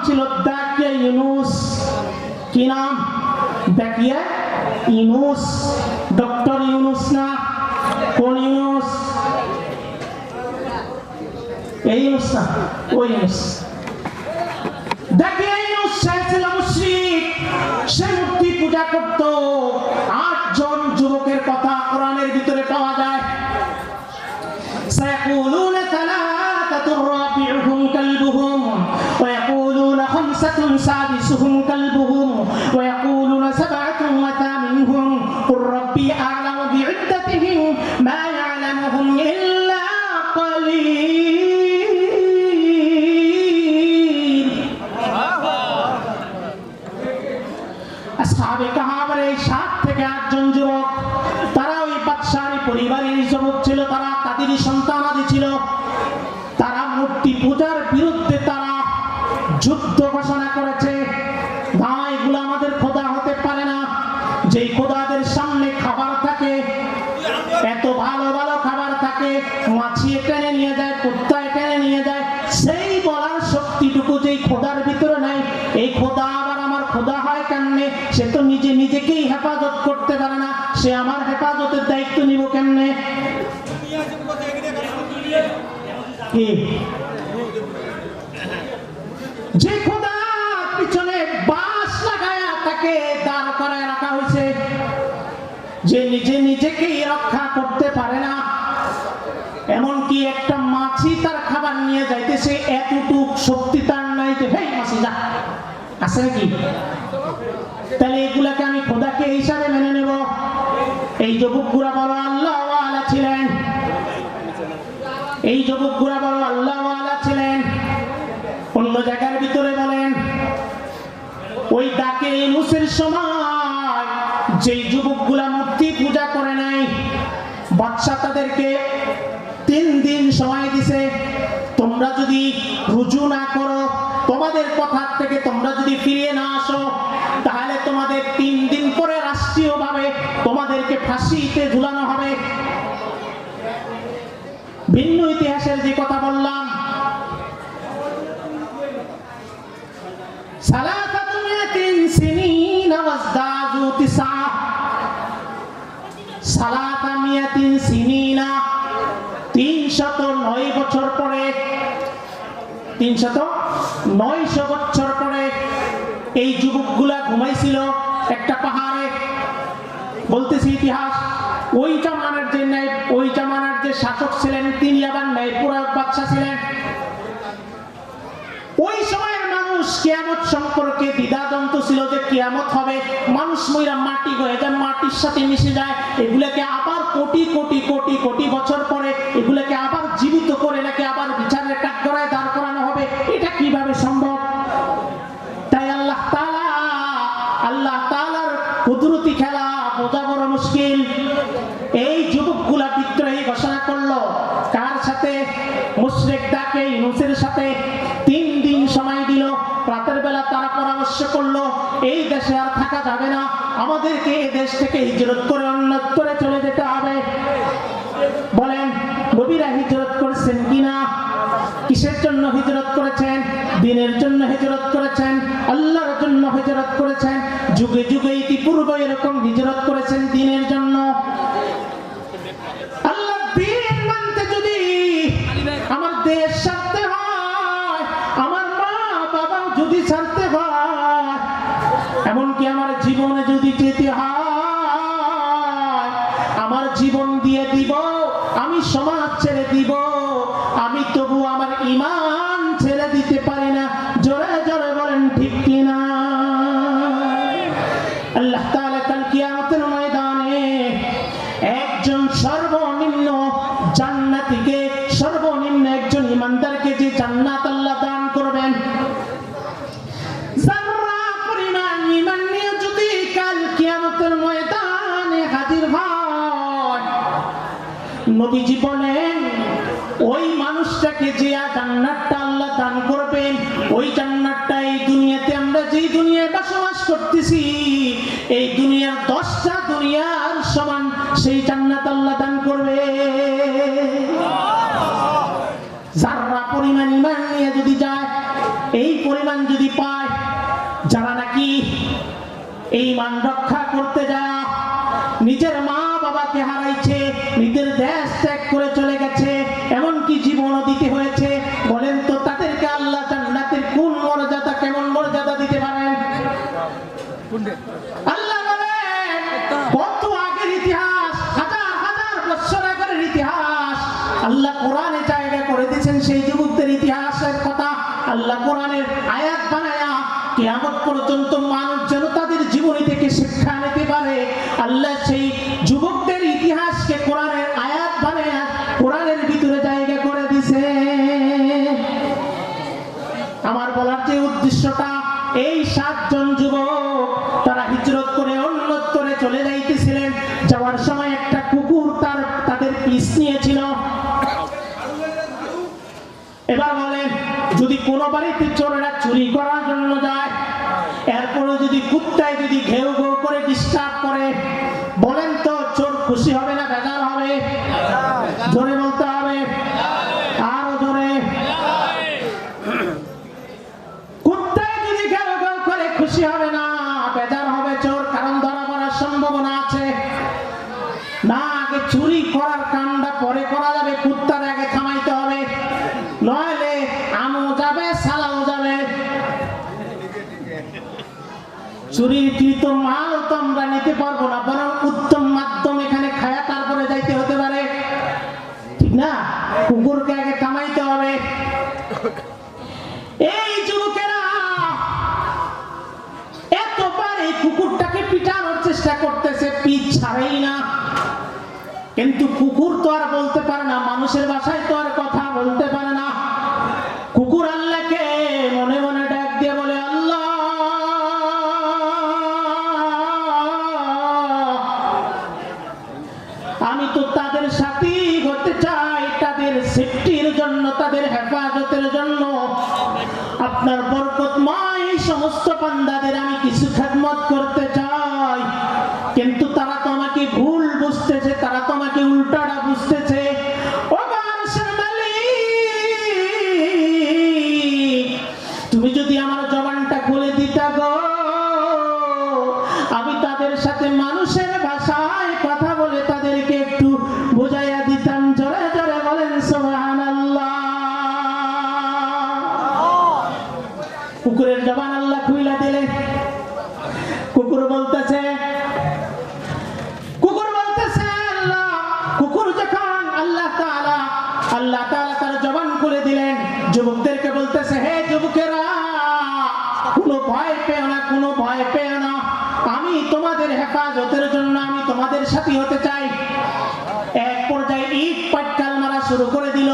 ছিল দাকিয়া ইউনুস। কি নাম? দাকিয়া ইউনুস। ডক্টর ইউনুস না, কোন ইউনুস? এই ইউনুস না, ওই ইউনুস। দাকিয়া ইউনুস ছিল মুশরিক, সে মূর্তি পূজা করত। 8 জন যুবকের কথা কোরআনের ভিতরে পাওয়া যায়। سيقولون ثلاثة رابعهم كلبهم ويقولون 5 سادسهم كلبهم ويقولون 7 وثامنهم قل ربي أعلم بعدتهم ما يعلمهم إلا قليل। আসহাবে কাহাফের 7 থেকে 8 জন যুবক, তারা ওই বাদশাহী পরিবারের যুবক ছিল, তারা তাদেরই সন্তানাদি ছিল। তারা মূর্তি পূজার বিরুদ্ধে তারা যুদ্ধ ঘোষণা করেছে। না, এগুলো আমাদের খোদা হতে পারে না। যেই খোদাদের সামনে খাবার থাকে, এত ভালো ভালো খাবার থাকে, মাছি টেনে নিয়ে যায়, কুত্তা টেনে নিয়ে যায়, সেই বলার শক্তিটুকু যেই খোদার ভিতরে নাই, এই খোদা আবার আমার খোদা হয় কেমনে? সে তো নিজে নিজেকেই হেফাজত করতে পারে না, সে আমার হেফাজতের দায়িত্ব নিব কেমনে? যে খোদার পিছনে বাঁশ লাগায়া তাকে দাঁড় করায় রাখা হয়েছে, যে নিজে নিজেকেই রক্ষা করতে পারে না, এমনকি একটা মাছি তার খাবার নিয়ে যাইতেছে, এতটুক শক্তি তার নাই যে হেই মাছি যা, আছে নাকি? তাহলে এগুলাকে আমি খোদাকে হিসাবে মেনে নেব? এই যুবকগুলা বড় আল্লাহওয়ালা ছিলেন, এই যুবকগুলা বড় আল্লাহওয়ালা ছিলেন। অন্য জায়গার ভিতরে বলেন, ওই দাকিয়া ইউনুসের সময় যেই যুবকগুলা মূর্তি পূজা করে নাই, বাদশা তাদেরকে 3 দিন সময় দিছে। তোমরা যদি রুজু না করো, তোমাদের কথা থেকে তোমরা যদি ফিরে না আসো, তাহলে তোমাদের 3 দিন পরে রাষ্ট্রীয়ভাবে তোমাদেরকে ফাঁসিতে ঝুলানো হবে। ভিন্ন ইতিহাসের যে কথা বললাম, সালাসাতুমিয়াতিন সিনিনা ওয়াজদাদু 9 সালাসামিয়াতিন সিনিনা 309 বছর পরে, 309 বছর পরে এই যুবকগুলা ঘুমাইছিল একটা পাহাড়ে। বলতেছি ইতিহাস, ওই জামানার যে ন্যায়, ওই জামানার যে শাসক ছিলেন তিনি আবার ন্যায়পরায়ণ বাদশা ছিলেন। ওই সময়ের মানুষ কিয়ামত সম্পর্কে দ্বিধাদ্বন্দ্ব ছিল যে কিয়ামত হবে, মানুষ মইরা মাটি হয়ে যায়, মাটির সাথে মিশে যায়, এগুলাকে আবার কোটি কোটি কোটি কোটি বছর পরে এগুলাকে আবার জীবিত করে নাকি আবার বিচারের কাঠগড়ায় দাঁড় করানো হবে, এটা কিভাবে সম্ভব? তাই আল্লাহ তাআলার কুদরতি খেলা বোঝা বড় মুশকিল। এই যুবকগুলা বিদ্রোহী ঘোষণা করলো, কার সাথে? মুশরিক দাকিয়া ইউনুসের সাথে। 3 দিন সময় দিল। রাতের বেলা তারা পরামর্শ করলো, এই দেশে আর থাকা যাবে না, আমাদেরকে এই দেশ থেকে হিজরত করে অন্যত্রে চলে যেতে হবে। বলেন, নবীরা হিজরত করেছেন কিনা? কিসের জন্য হিজরত করেছেন? দিনের জন্য হিজরত করেছেন, আল্লাহর জন্য হিজরত করেছেন। যুগে যুগে ইতিপূর্বে এরকম হিজরত করেছেন দিনের জন্য। আল্লাহর দ্বীন মানতে যদি আমার দেশ ছাড়তে হয়, আমার মা বাবা যদি ছাড়তে হয়, এমনকি আমার জীবনে যদি যেতে হয়, আমার জীবন দিয়ে দিব, আমি সমাজ ছেড়ে দিব, আমি তবু আমার ঈমান ছেড়ে দিতে পারি না। জোরে জোরে বলেন ঠিক কিনা? আল্লাহ তাআলা কাল কিয়ামতের ময়দানে একজন সর্বনিম্ন জান্নাতীকে, সর্বনিম্ন একজন ঈমানদারকে যে জান্নাত আল্লাহ দান করবেন, যারা পরিমাণ ঈমান নিয়ে যদি কাল কিয়ামতের ময়দানে হাজির হয়, নবীজি বলেন ওই মানুষটাকে যে জান্নাতটা আল্লাহ দান করবেন, ওই জান্নাতটা এই দুনিয়াতে আমরা যেই দুনিয়ায় বসবাস করতেছি, এই দুনিয়ার 10টা দুনিয়ার সমান সেই জান্নাত আল্লাহ দান করবে। যারা পরিমাণ ঈমান নিয়ে যদি যায়, এই পরিমাণ যদি পায়, যারা নাকি এই মান রক্ষা করতে যায় নিজের মা বাবাকে হারাইছে, নিজের দেশ ত্যাগ করে চলে গেছে, এমনকি জীবনও দিতে হয়েছে, বলেন তো তাদেরকে আল্লাহ জান্নাতের কোন মর্যাদা, কেমন মর্যাদা দিতে পারেন? আল্লাহ বলেন কত আগের ইতিহাস, হাজার হাজার বছর আগের ইতিহাস আল্লাহ কোরআনে জায়গা করে দিয়েছেন। সেই যুবকদের ইতিহাসের কথা আল্লাহ কোরআনের আয়াত বানায়া কিয়ামত পর্যন্ত মানুষ যেন তাদের জীবনী থেকে শিক্ষা নিতে পারে, আল্লাহ সেই যুবকদের ইতিহাসকে কোরআনের আয়াত বানায়া কোরআনের ভিতরে জায়গা করে দিয়েছে। আমার বলার যে উদ্দেশ্যটা, এই 7 জন যুবক তারা হিজরত করে অন্যত্রে চলে যাইতেছিলেন। যাওয়ার সময় একটা কুকুর তাদের পিছ নিয়েছিল। এবার বলেন, যদি কোনো বাড়িতে চোরেরা চুরি করার জন্য যায়, এরপরে যদি কুত্তায় যদি ঘেউ ঘেউ করে ডিস্টার্ব করে, বলেন তো চোর খুশি হবে না বেজার হবে? জোরে বলতে হবে, আরো জোরে। কুত্তায় যদি ঘেউ ঘেউ করে খুশি হবে না, বেজার হবে চোর, কারণ ধরা পড়ার সম্ভাবনা আছে। না, আগে চুরি করার কাণ্ডা পরে করা যাবে, কুত্তার আগে থামাইতে হবে, নইলে আমও যাবে সালাও যাবে। চুরিকৃত মাল তো আমরা নিতে পারবো না, বরং উত্তম মাধ্যম এখানে খায়া তারপরে যাইতে হতে পারে, ঠিক না? কুকুরকে আগে থামাইতে হবে। এই যুবকেরা এতবার এই কুকুরটাকে পিটানোর চেষ্টা করতেছে, পিঠ ছাড়েই না। কিন্তু কুকুর তো আর বলতে পারে না, মানুষের ভাষায় তো আর কথা বলতে পারে না। কুকুর আল্লাহকে মনে মনে ডাক দিয়ে বলে, আল্লাহ আমি তো তাদের সাথী হতে চাই, তাদের সেফটির জন্য, তাদের হেফাজতের জন্য আপনার বরকতময় সমস্ত বান্দাদের আমি কিছু খেদমত করতে চাই। কিন্তু তারা তো আমাকে ভুল বুঝতেছে, তারা তো আমাকে উল্টাটা বুঝতেছে। ও আরশের মালিক, তুমি যদি আমার জবানটা খুলে দিতা গো, আমি তাদের সাথে মানুষের ভাষায় কথা বলে তাদেরকে একটু বুঝাইয়া দিতাম। জোরে জোরে বলেন সুবহানাল্লাহ। কুকুরের জবান আল্লাহ খুইলা দিলেন। কুকুর বলতেছে আল্লাহ, কুকুর যখন আল্লাহ তাআলা তার জবান খুলে দিলেন, যুবকদেরকে বলতেছে, হে যুবকেরা, কোনো ভয় পেও না, কোনো ভয় পেও না, আমি তোমাদের হেফাজতের জন্য আমি তোমাদের সাথী হতে চাই। এক পর্যায়ে ইট পাটকাল মারা শুরু করে দিল।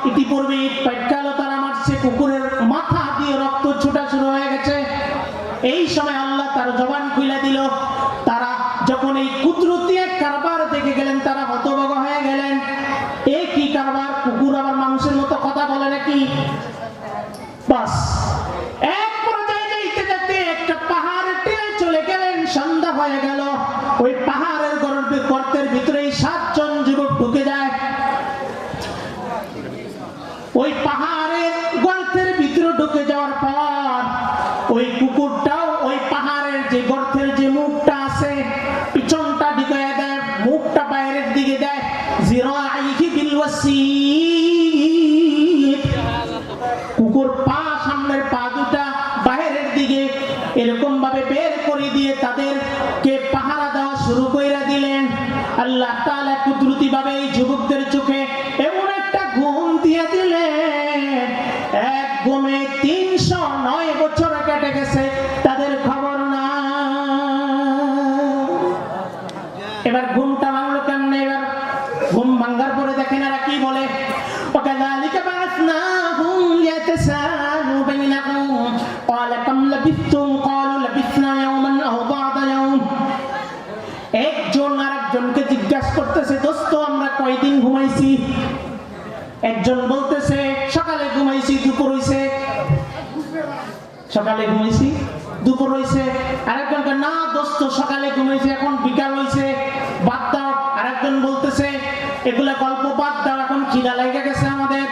ইতিপূর্বে ইট পাটকালও তারা মারছে, কুকুরের মাথা দিয়ে রক্ত ছুটা শুরু হয়ে গেছে। এই সময় আল্লাহ তার জবান খুলে দিল। তারা যখন এই কুদরতি এক কারবার দেখে গেলেন, তারা হতভম্ব হয়ে গেলেন। এ কি কারবার, কুকুর আবার মানুষের মতো কথা বলে নাকি? বাস এক পর্যায়ে যাইতে যাইতে একটা পাহাড়ের টিলায় চলে গেলেন। সন্ধ্যা হয়ে গেল। ওই পাহাড়ের গর্তের ভিতরে 7 জন যুবক ঢুকে যায়। ওই পাহাড়ের গর্তের ভিতরে ঢুকে যাওয়ার পর ওই কুকুরটাও ওই পাহাড়ের যে গর্তের যে মুখটা আছে, পিছনটা ঢুকিয়ে দেয়, মুখটা বাইরের দিকে দেয়। জিরাইহি বিল ওয়াসিদ, কুকুর পা, সামনের পা দুটা বাইরের দিকে এরকম ভাবে বের করে দিয়ে তাদেরকে পাহারা দেওয়া শুরু করে দিলেন। আল্লাহ তাআলা কুদরতি ভাবে এই যুবকদের চোখে এমন একটা ঘুম দিয়ে দিলেন, এক ঘুমে 309 বছর কেটে গেছে, তাদের খবর না। এবার ঘুমটা ভাঙলো কেমনে? এবার ঘুম ভাঙার পরে দেখেন এরা কি বলে, ওয়াকাযালিকা বা'আসনাহুম লিয়াতাসাআলু বাইনাহুম ক্বালা কাম লাবিথতুম ক্বালু লাবিথনা ইয়াওমান আও বা'দা ইয়াওম। একজন আরেকজনকে জিজ্ঞাসা করতেছে, দোস্ত আমরা কয়দিন ঘুমাইছি? একজন বলতেছে সকালে ঘুমাইছি, দুপুর হইছে। সকালে ঘুমাইছি, দুপুর হইছে। আরেকজন বলে না দোস্ত, সকালে ঘুমাইছি, এখন বিকাল হইছে, বাদ দাও। আরেকজন বলতেছে এগুলা গল্প বাদ দাও, এখন খিদা লেগে গেছে আমাদের।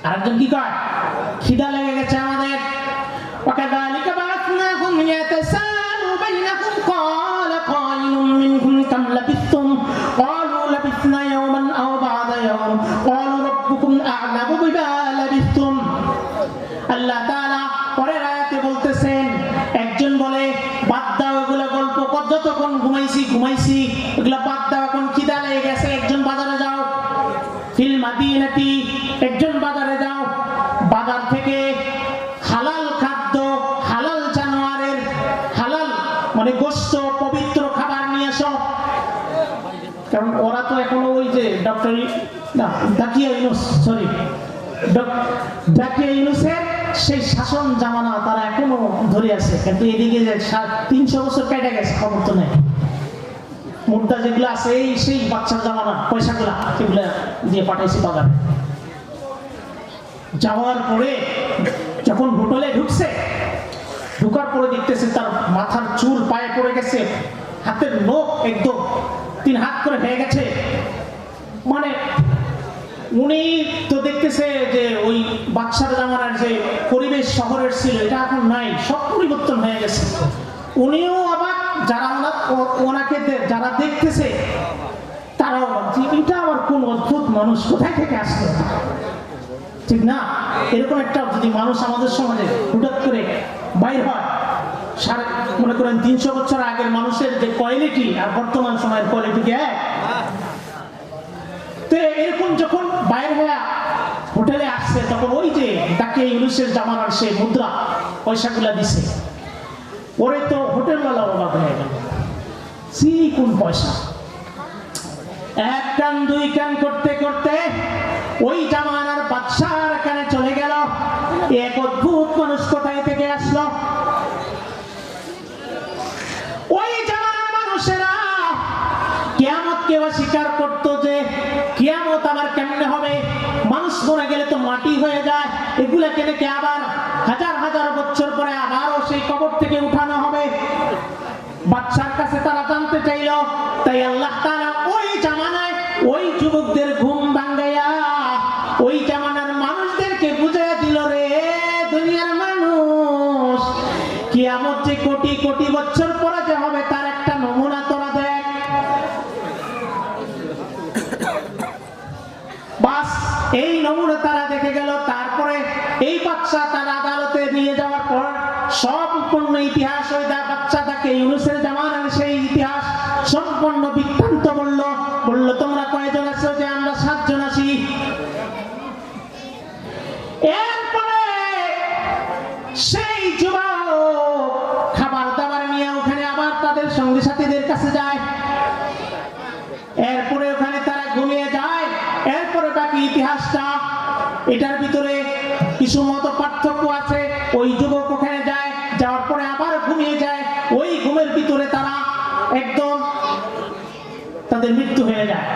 আরেকজন কি কয়, খিদা লেগে গেছে আল্লাহ তাআলা পরের আয়াতে বলতেছেন, একজন বলে বাদ দাও এগুলো গল্প, যতক্ষণ ঘুমাইছি এগুলো বাদ দাও, এখন খিদা লেগে গেছে, একজন বাজারে যাও। ফিল মাদিনাতি, একজন বাজারে যাও, বাজার থেকে হালাল খাদ্য, হালাল জানোয়ারের হালাল মানে গোশত, পবিত্র খাবার নিয়ে এসো। কারণ ওরা তো এখনো ওই যে ডাকিয়া ইউনুসের সেই শাসন জামানা তারা এখনো ধরে আছে, কিন্তু এদিকে যে 300 বছর কেটে গেছে, খবর তো নেই। মুদ্রা যেগুলো আছে এই সেই বাচ্চার জামানা পয়সাগুলা, সেগুলা দিয়ে পাঠাইছে বাজারে। যাওয়ার পরে যখন হোটেলে ঢুকার পরে দেখতেছে তার মাথার চুল পায়ে পড়ে গেছে, হাতের নখ একদম 3 হাত করে হয়ে গেছে। মানে উনি তো দেখতেছে যে ওই বাচ্চার জামানার যে পরিবেশ শহরের ছিল এটা এখন নাই, সব পরিবর্তন হয়ে গেছে। উনিও আবার ওনাকে যারা দেখতেছে তারাও এটা আবার কোন অদ্ভুত মানুষ, কোথায় থেকে আসলো, ঠিক না? এরকম একটা যদি মানুষ আমাদের সমাজে হঠাৎ করে বাইর হয়, মনে করেন 300 বছর আগের মানুষের যে কোয়ালিটি আর বর্তমান সময়ের কোয়ালিটি এক। তো এরকম যখন বাইর হয়ে হোটেলে আসছে, তখন ওই যে তাকে ইউনুসের জামানার সে মুদ্রা পয়সাগুলা দিছে, ওরে তো হোটেলওয়ালা অবাক হয়ে গেল, কোন পয়সা। 1 কান 2 কান করতে করতে ওই জামানার বাদশার কানে চলে গেল, এক অদ্ভুত মানুষ কোথায় থেকে আসলো। ওই জামানার মানুষেরা কিয়ামতকে অস্বীকার করতো যে কিয়ামত আবার কেমনে হবে, মানুষ মরে গেলে তো মাটি হয়ে যায়, এগুলা কেন আবার হাজার হাজার বছর পরে আবারও সেই কবর থেকে উঠানো হবে। বাদশার কাছে তারা জানতে চাইল, তাই আল্লাহ তাআলা ওই জামানায় ওই যুবকদের ঘুম ভাঙাইয়া ওই জামানার মানুষদেরকে বুঝাইয়া দিল, রে দুনিয়ার মানুষ, কিয়ামত যে কোটি কোটি বছর পরে যে হবে তার একটা নমুনা তোরা দেখ। বাস এই নমুনা তারা দেখে গেল। তারপরে এই বাদশা তার আদালতে নিয়ে যাওয়ার পর সম্পূর্ণ ইতিহাস ওই বাচ্চা তাকে ইউনুসের জামানার সেই ইতিহাস সম্পূর্ণ বৃত্তান্ত বলল তোমরা কয়জন আছো? যে আমরা 7 জন আছি। এরপরে সেই যুবক খাবার দাবার নিয়ে ওখানে আবার তাদের সঙ্গী সাথীদের কাছে যায়, এরপরে ওখানে তারা ঘুমিয়ে যায়। এরপরে বাকি ইতিহাসটা, এটার ভিতরে কিছু মত পার্থক্য আছে। ওই যুবক ওখানে যায়, যাওয়ার পরে আবার ঘুমিয়ে যায়, ওই ঘুমের ভিতরে তারা একদম তাদের মৃত্যু হয়ে যায়।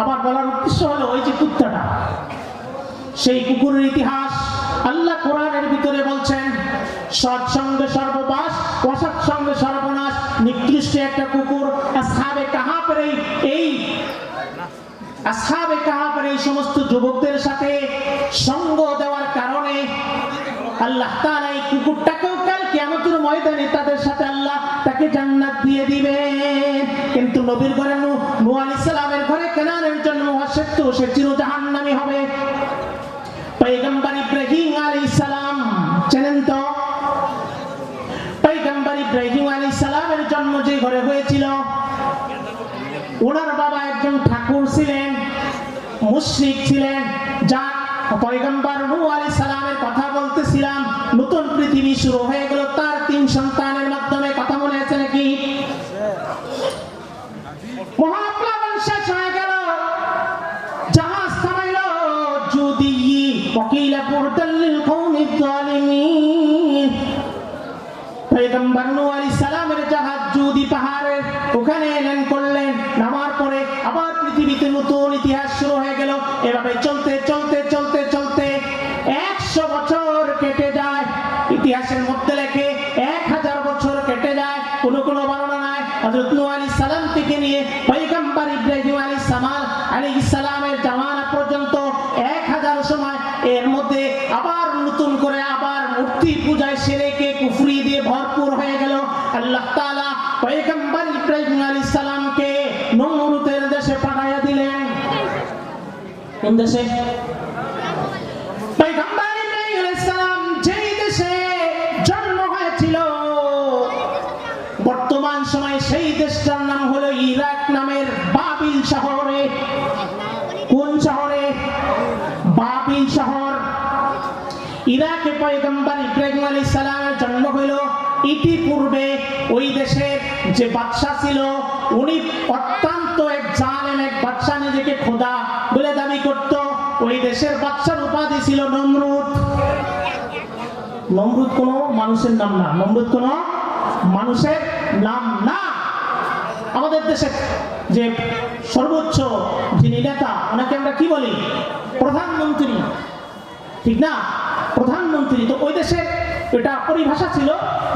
আবার বলার উদ্দেশ্য হলো ওই যে কুত্তাটা, সেই কুকুরের ইতিহাস আল্লাহ কোরআনের ভিতরে বলছেন, সৎসঙ্গে সর্ববাস, অসৎসঙ্গে সর্বনাশ। নিকৃষ্ট একটা কুকুর আসহাবে কাহাফের এই সমস্ত যুবকদের সাথে সঙ্গ দেওয়ার কারণে আল্লাহ তাআলা এই কুকুরটাকেও কাল কিয়ামতের ময়দানে তাদের সাথে আল্লাহ তাকে জান্নাত দিয়ে দিবেন। কিন্তু নবীর ঘরে নূহ আলাইহিস সালামের ঘরে কেনানের জন্য অসত্য, সে চির জাহান্নামী হবে। পয়গম্বর ইব্রাহিম আলাইহিস সালাম চেনেন তো? পয়গম্বর ইব্রাহিম আলাইহিস সালামের জন্ম যে ঘরে হয়েছিল, ওনার বাবা একজন ঠাকুর ছিলেন, মুশরিক ছিলেন। যা পয়গম্বর নূহ আলাইহিস সালামের কথা বলতেছিলাম, নতুন পৃথিবী শুরু হয়ে গেল তার 3 সন্তানের মাধ্যমে। কথা মনে আছে নাকি? মহাপ্লাবন শেষ হয়ে গেল, জাহাজ থামাইল, যদি ওয়াকিলা বুরদাল লিল কওমিজ জালিমিন। পয়গম্বর নূহ আলাইহিস সালামের জাহাজ জুদি পাহাড়ের ওখানে ল্যান্ড করলেন। নামার পরে আবার পৃথিবীতে নতুন ইতিহাস শুরু হয়ে গেল। এভাবে চলতে চলতে চলতে চলতে 100 বছর কেটে যায়। ইতিহাসের মধ্যে লেখে 1000 বছর কেটে যায়। কোনো বর্ণনা নাই। হযরত নূহ আলাইহিস সালাম থেকে নিয়ে পয়গম্বর ইব্রাহিম আলাইহিস সালামের জামানা পর্যন্ত 1000 সময়। এর মধ্যে আবার নতুন করে আবার মূর্তি পূজায় শিরকে কুফরি দিয়ে ভরপুর হয়ে গেল। আল্লাহ তাআলা পয়গম্বর ইব্রাহিম আলাইহিস সালামকে নমরুদের দেশে পাঠাইয়া দিলেন। কোন দেশে? পয়গম্বর ইব্রাহিম আলাইহিস সালাম যে দেশটার নাম হলো ইরাক নামের বাবিল শহরে। কোন শহরে? বাবিল শহর। ইরাকে পয়গম্বর ইব্রাহিম আলাইহিস সালামের জন্ম হইল। ইতিপূর্বে ওই দেশের যে বাদশা ছিল উনি অত্যন্ত এক জালেম, এক বাদশা, নিজেকে খোদা বলে দাবি করত। ওই দেশের বাদশার উপাধি ছিল নমরুদ। নমরুদ কোনো মানুষের নাম না, নমরুদ কোনো মানুষের নাম না। আমাদের দেশে যে সর্বোচ্চ যিনি নেতা ওনাকে আমরা কি বলি? প্রধানমন্ত্রী, ঠিক না? প্রধানমন্ত্রী। তো ওই দেশের এটা পরিভাষা ছিল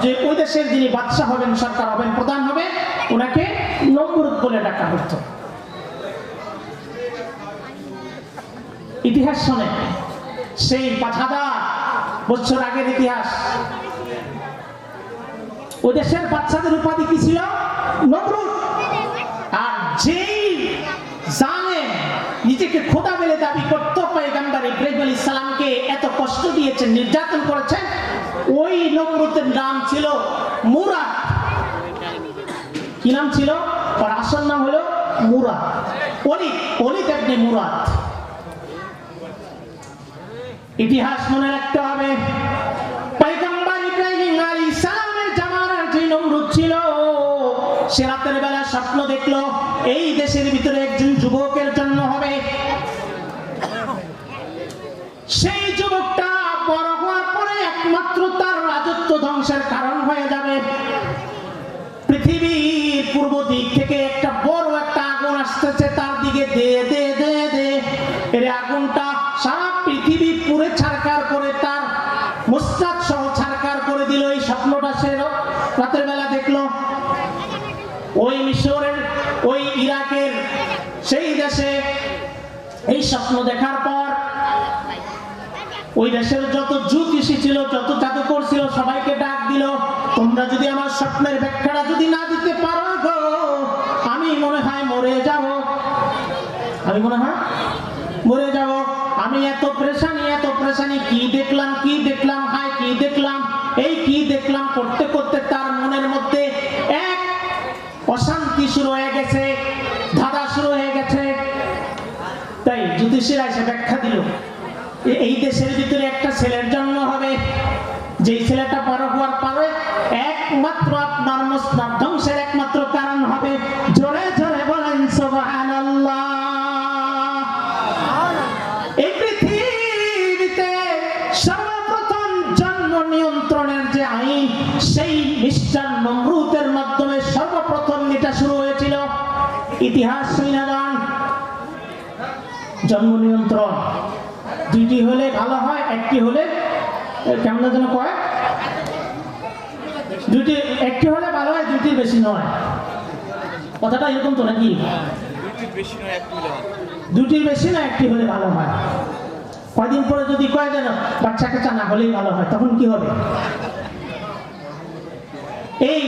যে ওই দেশের যিনি বাদশা হবেন, সরকার হবেন, প্রধান হবে, ওনাকে নমরুদ বলে ডাকা হতো। ইতিহাস শোনে, সেই 5000 বছর আগের ইতিহাস। ওই দেশের বাচ্চাদের উপাধি কি ছিল? নমরুদ। আর যেই জালেম নিজেকে খোদা বলে দাবি করত, পয়গম্বর ইব্রাহিম আলাইহিস সালামকে এত কষ্ট দিয়েছেন, নির্যাতন করেছেন, ওই নমরুদের নাম ছিল মুরাদ। কি নাম ছিল? ওর আসল নাম হলো মুরাদ, ওলিদ ইবনে মুরাদ। ইতিহাস মনে রাখতে হবে। পয়গম্বর ইব্রাহিম আলাইহিস সালামের জামানার যে নমরুদ ছিল, সে রাতের বেলা স্বপ্ন দেখলো এই দেশের ভিতরে একজন যুবকের জন্ম হবে। সেই যুবকটা বড় হওয়ার পরে একমাত্র তার রাজত্ব ধ্বংসের কারণ হয়ে যাবে। পৃথিবীর পূর্ব দিক থেকে একটা বড় একটা আগুন আসতেছে, তার দিকে দে দে দে দে। এর আগুনটা সারা পৃথিবী পুরে ছারখার করে, তার মুস্তাদ সহ ছারখার করে দিল। এই স্বপ্নটা সে রাতের বেলা দেখলো। ওই মিশরের, ওই ইরাকের সেই দেশে এই স্বপ্ন দেখার পর ওই দেশের যত জ্যোতিষী ছিল, যত জাদুকর ছিল, সবাইকে ডাক দিল, তোমরা যদি আমার স্বপ্নের ব্যাখ্যাটা যদি না দিতে পারো গো, আমি মনে হয় মরে যাব। আমি মনে হয় মরে যাব। আমি এত প্রেশানি, কি দেখলাম, হায় কি দেখলাম, এই কি দেখলাম করতে করতে তার মনের মধ্যে এক অশান্তি শুরু হয়ে গেছে, ধাঁধা শুরু হয়ে গেছে। তাই জ্যোতিষীরা এসে ব্যাখ্যা দিল, এই দেশের ভিতরে একটা ছেলের জন্ম হবে, যেই ছেলেটা বড় হওয়ার পরে একমাত্র আপনার মুসনাদ ধ্বংসের একমাত্র কারণ হবে। জোরে জোরে বলেন সুবহানাল্লাহ। এই পৃথিবীতে সর্বপ্রথম জন্ম নিয়ন্ত্রণের যে আইন, সেই মিস্টার নমরুদের মাধ্যমে সর্বপ্রথম এটা শুরু হয়েছিল। ইতিহাস শুনে যান। জন্ম নিয়ন্ত্রণ দুইটি হলে ভালো হয়, একটি হলে কেমন যেন কয়, দুইটি, একটি হলে ভালো হয়, দুইটির বেশি নয়। কথাটা এরকম তো নাকি? দুইটির বেশি না একটি হলে ভালো হয়। কয়দিন পরে যদি কয় যেন বাচ্চা কাচ্চা না হলেই ভালো হয়, তখন কি হবে? এই